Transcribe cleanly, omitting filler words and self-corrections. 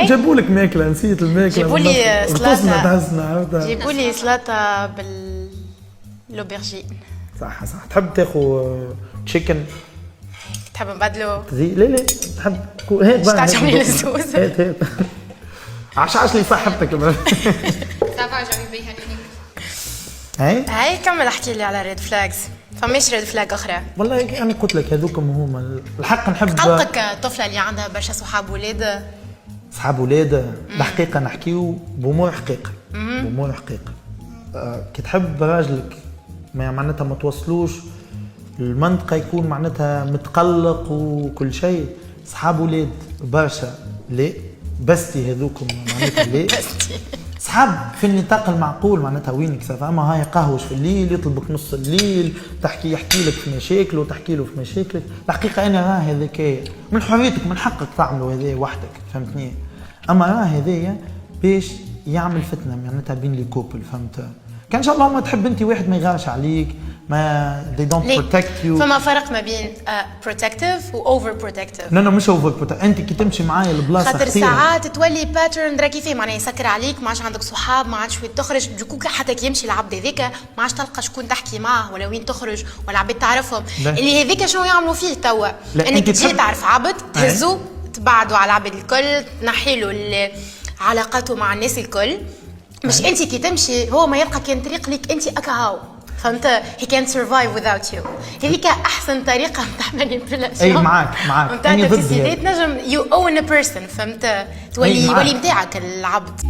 جابوا لك ماكله، نسيت الماكله، جيبوا لي سلطه، جيبوا لي سلطه باللوبرجين. صح تحب تاخذ تشيكن؟ تحب نبدلو؟ لا تحب هيك بقى تعجبني الزوز. هات عش لي صاحبتك سافا جاي بيها هاي كمل احكي لي على ريد فلاجز. فماش ريد فلاج اخرى؟ والله انا قلت لك هذوكم هما الحق. نحب قلقك الطفله اللي عندها برشا صحاب ولاد. صحاب ولاد الحقيقه نحكيو بأمور حقيقه. كي تحب راجلك معناتها ما توصلوش المنطقه يكون معناتها متقلق وكل شيء، صحاب ولاد برشا لا بستي هذوكم معناتها لا صحاب في النطاق المعقول معناتها وينك سافا. اما هاي قهوش في الليل يطلبك نص الليل يحكي لك في مشاكله وتحكي له في مشاكلك. الحقيقه انا راه هذاك من حريتك من حقك تعملوا هذا وحدك فهمتني. اما راه هذايا باش يعمل فتنه معناتها بين لي كوبل فهمت. كان ان شاء الله ما تحب انت واحد ما يغارش عليك ما they don't protect you. فما فرق ما بين protective و over protective. لا مش over protective. انت كي تمشي معايا البلاصه خاطر ساعات تولي باترن درا كيفاه معناها يسكر عليك، ما عادش عندك صحاب، ما عادش وين تخرج، دوكو حتى كي يمشي العبد هذاك ما عادش تلقى شكون تحكي معاه ولا وين تخرج ولا عباد تعرفهم. اللي هذاك شنو يعملوا فيه توا انك تجي تعرف عبد تهزو تبعدوا على العباد الكل تنحيلوا علاقاته مع الناس الكل. مش انت كي تمشي هو ما يلقى كان طريق ليك انت اكهاو فهمت. he can't survive without you. هذيك احسن طريقه نتاع مانيبيولاسيون. اي معاك نتاع تسيدات نجم you own a person فهمت. تولي نتاعك العبد.